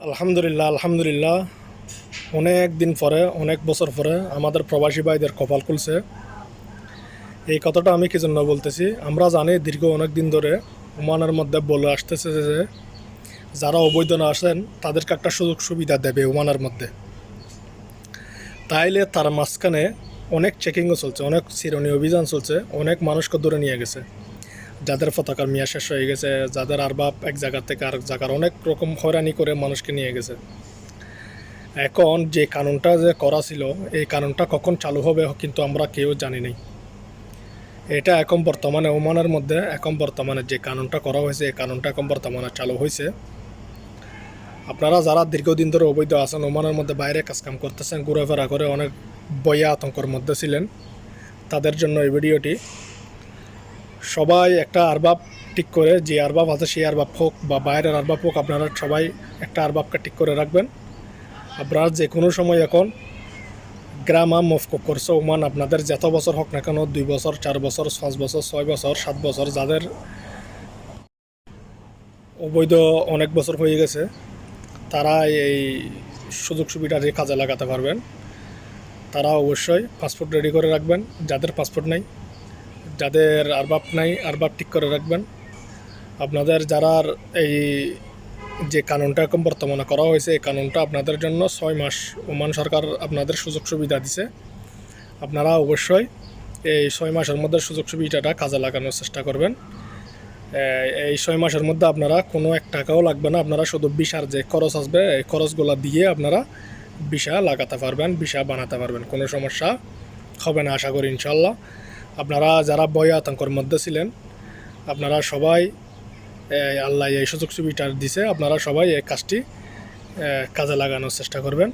আলহামদুলিল্লাহ আলহামদুলিল্লাহ অনেক দিন পরে অনেক বছর পরে আমাদের প্রবাসী ভাইদের কপাল খুলছে। এই কথাটা আমি কি জন্য বলতেছি, আমরা জানি দীর্ঘ অনেক দিন ধরে ওমানের মধ্যে বলে আসতেছে যে যারা অবৈধ না আসেন তাদেরকে একটা সুযোগ সুবিধা দেবে ওমানের মধ্যে। তাইলে তার মাঝখানে অনেক চেকিংও চলছে, অনেক চিরুনি অভিযান চলছে, অনেক মানুষকে ধরে নিয়ে গেছে, যাদের পতাকার মেয়া শেষ হয়ে গেছে, যাদের আরবাব এক জায়গা থেকে আরেক জায়গার অনেক রকম হয়রানি করে মানুষকে নিয়ে গেছে। এখন যে কানুনটা যে করা ছিল, এই কানুনটা কখন চালু হবে কিন্তু আমরা কেউ জানি নাই। এটা এখন বর্তমানে ওমানের মধ্যে এখন বর্তমানে যে কানুনটা করা হয়েছে, এই কানুনটা এখন বর্তমানে চালু হয়েছে। আপনারা যারা দীর্ঘদিন ধরে অবৈধ আছেন, ওমানের মধ্যে বাইরে কাজকাম করতেছেন, ঘুরেফেরা করে অনেক বইয়া আতঙ্কের মধ্যে ছিলেন, তাদের জন্য এই ভিডিওটি। সবাই একটা আরবাব ঠিক করে, যে আরবাব আছে সেই আরবাব হোক বা বাইরের আরবাব হোক, আপনারা সবাই একটা আরবাবকে ঠিক করে রাখবেন। আপনারা যে কোনো সময় এখন গ্রামা মফকুক করছে ওমান, আপনাদের যত বছর হোক না কেন, 2 বছর 4 বছর 5 বছর 6 বছর 7 বছর, যাদের অবৈধ অনেক বছর হয়ে গেছে, তারা এই সুযোগ সুবিধাটি কাজে লাগাতে পারবেন। তারা অবশ্যই পাসপোর্ট রেডি করে রাখবেন। যাদের পাসপোর্ট নাই, যাদের আরবাব নাই, আরবাব ঠিক করে রাখবেন। আপনাদের যারা এই যে কানুনটা এখন বর্তমানে করা হয়েছে, এই কানুনটা আপনাদের জন্য 6 মাস ওমান সরকার আপনাদের সুযোগ সুবিধা দিছে। আপনারা অবশ্যই এই 6 মাসের মধ্যে সুযোগ সুবিধাটা কাজে লাগানোর চেষ্টা করবেন। এই 6 মাসের মধ্যে আপনারা কোনো 1 টাকাও লাগবে না। আপনারা শুধু ভিসার যে খরচ আসবে, এই খরচগুলো দিয়ে আপনারা ভিসা লাগাতে পারবেন, ভিসা বানাতে পারবেন। কোনো সমস্যা হবে না আশা করি ইনশাল্লাহ। আপনারা যারা ভয় আতঙ্কের মধ্যে ছিলেন, আপনারা সবাই আল্লাহ এই সুযোগ সুবিধা দিছে, আপনারা সবাই এই কাজটি কাজে লাগানোর চেষ্টা করবেন।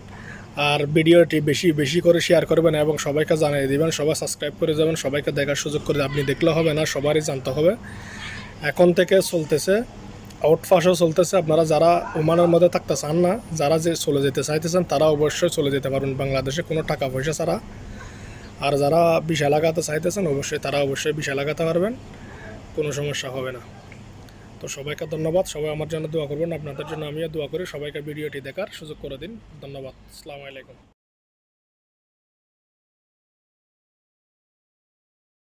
আর ভিডিওটি বেশি বেশি করে শেয়ার করবেন এবং সবাইকে জানিয়ে দেবেন। সবাই সাবস্ক্রাইব করে যাবেন, সবাইকে দেখার সুযোগ করে আপনি দেখলে হবে না, সবারই জানতে হবে। এখন থেকে চলতেছে আউটপাসও চলতেছে। আপনারা যারা ওমানের মধ্যে থাকতে চান না, যারা যে চলে যেতে চাইতেছেন, তারা অবশ্যই চলে যেতে পারবেন বাংলাদেশে, কোনো টাকা পয়সা ছাড়া। আর যারা ভিসা লাগাতে চাইতেছেন, অবশ্যই তারা অবশ্যই ভিসা লাগাতে পারবেন, কোনো সমস্যা হবে না। তো সবাইকে ধন্যবাদ। সবাই আমার জন্য দোয়া করবেন, আপনাদের জন্য আমিও দোয়া করি। সবাইকে ভিডিওটি দেখার সুযোগ করে দিন। ধন্যবাদ। আসসালামু আলাইকুম।